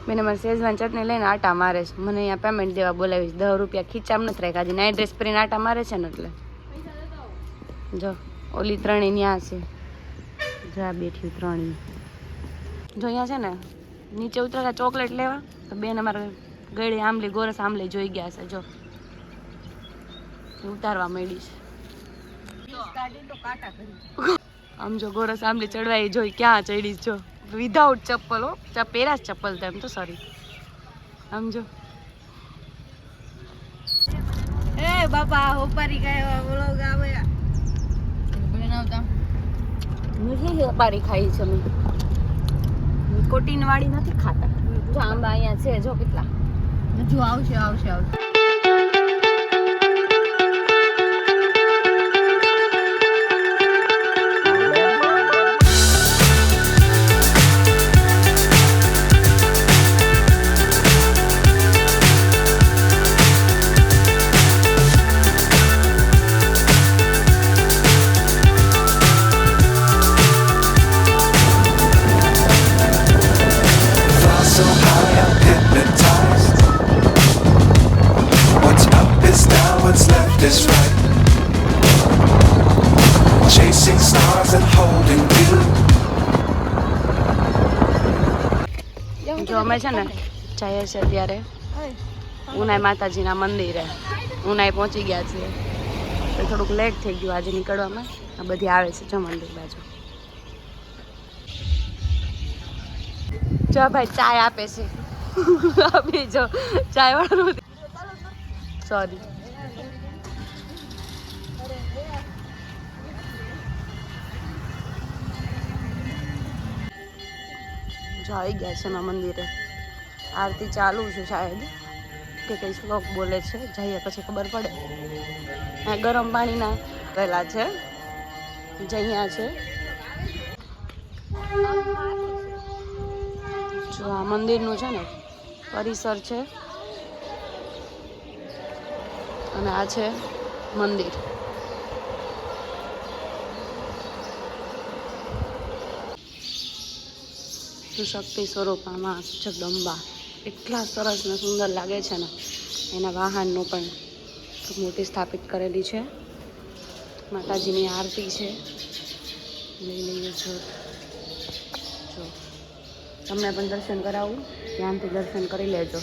મેં મારે શેઝવાન ચટણી લઈને આટા મારે છે. મને અહીંયા પેમેન્ટ દેવા બોલાવીશ. 10 રૂપિયા ખીચામ નથી રાખ્યા. હજી નાઇટ ડ્રેસ પહેરીને આટા મારે છે ને એટલે જો ઓલી ત્રણેય ન્યા છે. જા બેઠી ત્રણેય જો અહીંયા છે ને નીચે ઉતરેલા ચોકલેટ લેવા તો બેન અમારે ગળી આંબલી ગોરસ આંબલી જોઈ ગયા છે. જો ઉતારવા માંડી છે. આમ જો ગોરસ આંબલી ચડવાઈ જોઈ ક્યાં ચડી જો વિધાઉટ ચપ્પલ હો. પહેરા જ ચપ્પલ તો એમ તો સોરી. આમ જો એ બાપા હોપારી ગયા વ્લોગ આવે બનાવતા મીઠી વેપારી ખાઈ છે. મેં નિકોટીન વાળી નથી ખાતા. જો આંબા અહીંયા છે જો કેટલા. જો આવશે આવશે આવશે. જો અમે છે ને જઈએ છીએ અત્યારે ઉનાઈ માતાજીના મંદિરે. ઉનાઈ પહોંચી ગયા છીએ તો થોડુંક લેટ થઈ ગયું આજે નીકળવામાં. આ બધી આવે છે જો મંદિર બાજુ. જો ભાઈ ચાય આપે છે. આપી જો ચાય વાળું સોરી. જો આવી ગયા છે એમાં મંદિરે. આરતી ચાલુ છે શાયદ કે કઈ શ્લોક બોલે છે. જઈએ પછી ખબર પડે. આ ગરમ પાણીના પહેલા છે જઅહીંયા છે. જો આ મંદિરનું છે ને પરિસર છે અને આ છે મંદિર. શક્તિ સ્વરૂપામાં જગદંબા એટલા સરસ ને સુંદર લાગે છે ને. એના વાહનનું પણ મૂર્તિ સ્થાપિત કરેલી છે. માતાજીની આરતી છે. લઈ લઈએ જો તમને પણ દર્શન કરાવું. ધ્યાનથી દર્શન કરી લેજો.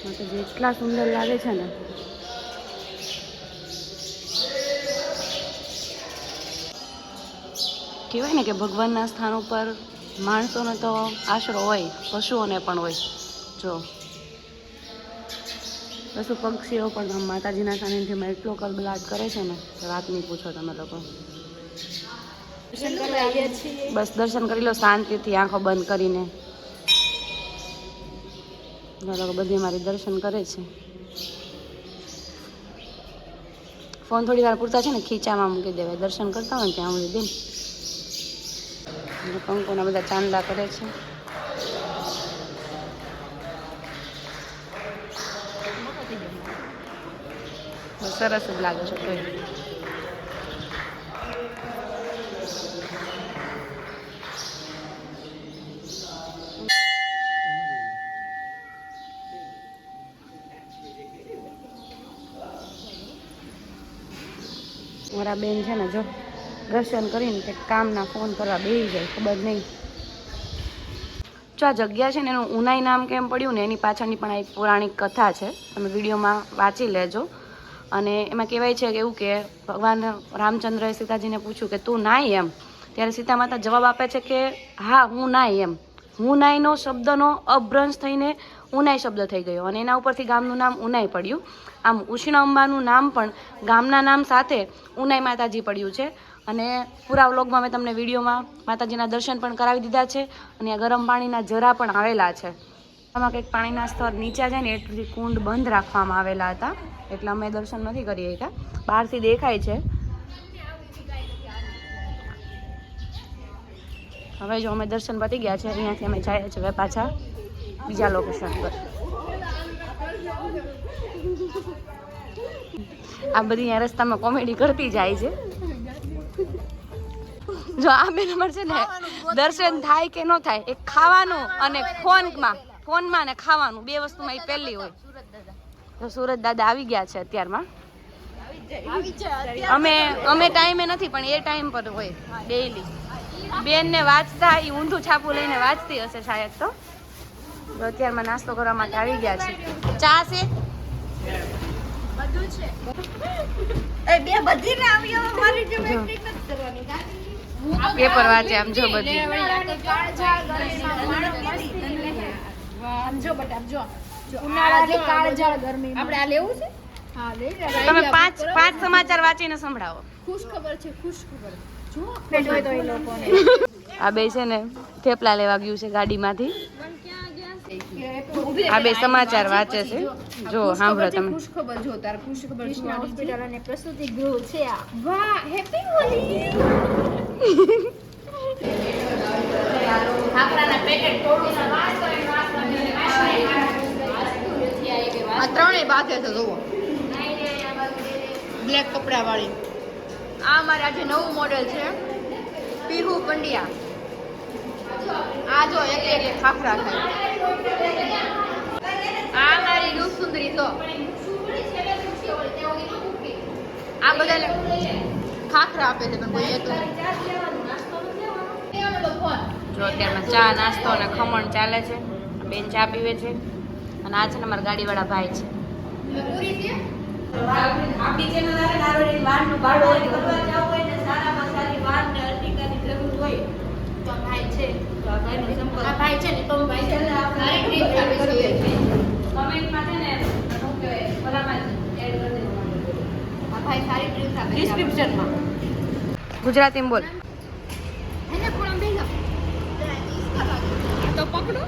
માતાજી એટલા સુંદર લાગે છે ને. કહેવાય ને કે ભગવાનના સ્થાન ઉપર માણસોનો તો આશરો હોય, પશુઓને પણ હોય. જો પશુ પક્ષીઓ પણ માતાજીના સાનિધ્યમાં એટલો કલબલાટ કરે છે ને વાત નહીં પૂછો તમે લોકો. બસ દર્શન કરી લો શાંતિથી આંખો બંધ કરીને. લોકો બધી મારી દર્શન કરે છે. ફોન થોડી વાર પૂરતા છે ને ખીચામાં મૂકી દેવાય. દર્શન કરતા હોય ને ત્યાં સુધી દે. કંકુના બધા ચાંદલા કરે છે. સરસ જ લાગે છે. તો મારા બેન છે ને જો દર્શન કરીને કે કામના ફોન કરવા બેસી જાય ખબર નહીં. જો આ જગ્યા છે ને એનું ઉનાઈ નામ કેમ પડ્યું ને એની પાછળની પણ એક પૌરાણિક કથા છે. તમે વિડીયોમાં વાંચી લેજો. અને એમાં કહેવાય છે કે એવું કે ભગવાન રામચંદ્રએ સીતાજીને પૂછ્યું કે તું નાય એમ. ત્યારે સીતા માતા જવાબ આપે છે કે હા હું નાય એમ. હું નાયનો શબ્દનો અભ્રંશ થઈને ઉનાઈ શબ્દ થઈ ગયો અને એના ઉપરથી ગામનું નામ ઉનાઈ પડ્યું. આમ ઉષ્ણ અંબાનું નામ પણ ગામના નામ સાથે ઉનાઈ માતાજી પડ્યું છે. અને પૂરા વ્લોગમાં મેં તમને વિડીયોમાં માતાજીના દર્શન પણ કરાવી દીધા છે. અને આ ગરમ પાણીના જરા પણ આવેલા છે. આમાં કંઈક પાણીના સ્તર નીચે જાય ને એટલી કુંડ બંધ રાખવામાં આવેલા હતા એટલે અમે દર્શન નથી કરી શક્યા. બહારથી દેખાય છે. હવે જો અમે દર્શન પતી ગયા છે. અહીંયાથી અમે જઈએ છીએ પાછા બીજા લોકેશન પર. આ બધી અહીંયા રસ્તામાં કોમેડી કરતી જાય છે. જો આ બેન અમારે છે ને દર્શન થાય કે ન થાય એક ખાવાનું અને ફોનમાં ને ખાવાનું બે વસ્તુમાં એ પહેલી હોય. તો સુરત દાદા આવી ગયા છે અત્યારમાં. અમે ટાઈમે નથી પણ એ ટાઈમ પર હોય ડેઈલી. બેન ને વાંચતા એ ઊંધું છાપું લઈને વાંચતી હશે શાયદ. તો અત્યારમાં નાસ્તો કરવા માટે આવી ગયા છે. ચા છે પેપર વાંચે આમ જો બધી. તમે પાંચ સમાચાર વાંચીને સંભળાવો. આ બે છે ને થેપલા લેવા ગયું છે ગાડીમાંથી. આ બે સમાચાર વાંચે છે. જો સાંભળો તમે. ખુશખબર જો તાર ખુશખબર કૃષ્ણ હોસ્પિટલ અને પ્રસૂતિ ગૃહ છે આ. વાહ હેપી હોલી. ખાખરાના પેકેટ તોડીને આ ત્રણેય બાથે છે જોવો. બ્લેક કપડા વાળી. આ મારે આજે નવું મોડેલ છે પીહુ પંડ્યા. આ જો એક ખાખરા ખાય. આ મારી રૂપ સુંદરી તો આ બધાને ખાખરા આપે છે પણ કોઈ તો જો અત્યારમાં ચા નાસ્તો અને ખમણ ચાલે છે. બેન ચા પીવે છે અને આ છે ને અમારા ગાડીવાળા ભાઈ છે. આપણી ચેનલ આવે નારોડી વાનનું ભાડું કરવા જાવ હોય ને સારામાં સારી વાન ને અર્ટિકાની જરૂર હોય તો ભાઈ છે. તો આ ભાઈનો સંપર્ક. આ ભાઈ છે ને તો ભાઈ છે ને સારી ટ્રીપ આપે છે. કમેન્ટમાં છે ને શું કહેવાય ભલામાં એડ કરી દેજો. આ ભાઈ સારી ટ્રીપ આપે ડિસ્ક્રિપ્શનમાં. ગુજરાતીમાં બોલ. એને પણ બેસો તો પકડો.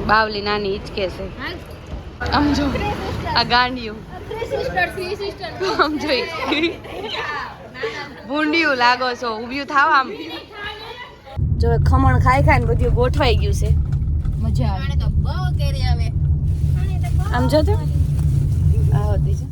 બાવલી નાની હિચકે છે. આમ જો આ ગાંડિયું થ્રી સિસ્ટર આમ જોઈ ભૂંડિયું લાગો છો. ઊભ્યું થાવ આમ. જો ખમણ ખાઈ ને બધું ગોઠવાઈ ગયું છે. મજા આવે. તો બહુ કેરી આવે. આમ જો તો આ હોતી છે.